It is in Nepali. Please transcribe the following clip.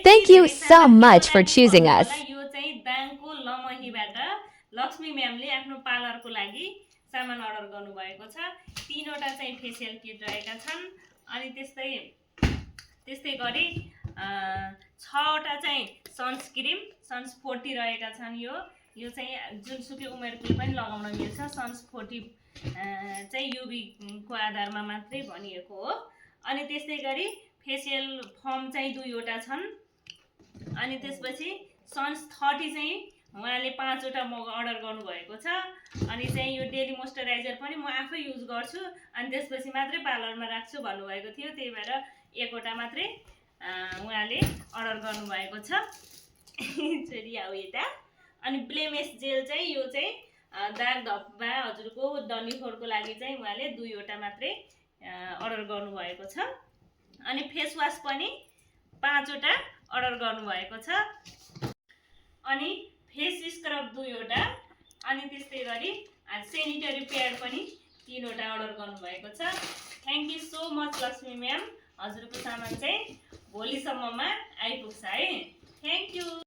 Thank you so much for choosing us. यो चाहिँ दाङको लमहीबाट लक्ष्मी म्यामले आफ्नो पार्लरको लागि सामान अर्डर गर्नुभएको छ। 3वटा चाहिँ फेसियल किट रहेका छन् अनि त्यस्तै गरी 6वटा चाहिँ सन्स 40 रहेका छन्। यो चाहिँ जुनसुकै उमेरले पनि लगाउन मिल्छ। सन्स 40 चाहिँ युभी को आधारमा मात्रै भनिएको हो। अनि त्यस्तै गरी फेसियल फर्म चाहिँ 2वटा छन्। अनि त्यसपछि सन्स 30 चाहिँ उहाँले 5वटा अर्डर गर्नुभएको छ। अनि चाहिँ यो डेली मोइस्चराइजर पनि म आफै युज गर्छु अनि त्यसपछि मात्रै पार्लरमा राख्छु भन्नुभएको थियो। त्यही भएर 1वटा मात्रै उहाँले अर्डर गर्नुभएको छ। छोरी आऊ यता। अनि ब्लेमेस जेल चाहिँ यो चाहिँ दाग धब्बा हजुरको डन्डीफोरको लागि चाहिँ उहाँले 2वटा मात्रै अर्डर गर्नुभएको छ। अनि फेस वास पनि 5वटा अर्डर गर्नुभएको छ। अनि फेस स्क्रब 2वटा अनि त्यस्तै गरी सेनिटरी प्याड पनि 3वटा अर्डर गर्नुभएको छ। Thank you so much Lakshmi ma'am. हजुरको सामान चाहिँ भोलिसम्ममा आइपुग्छ है। Thank you.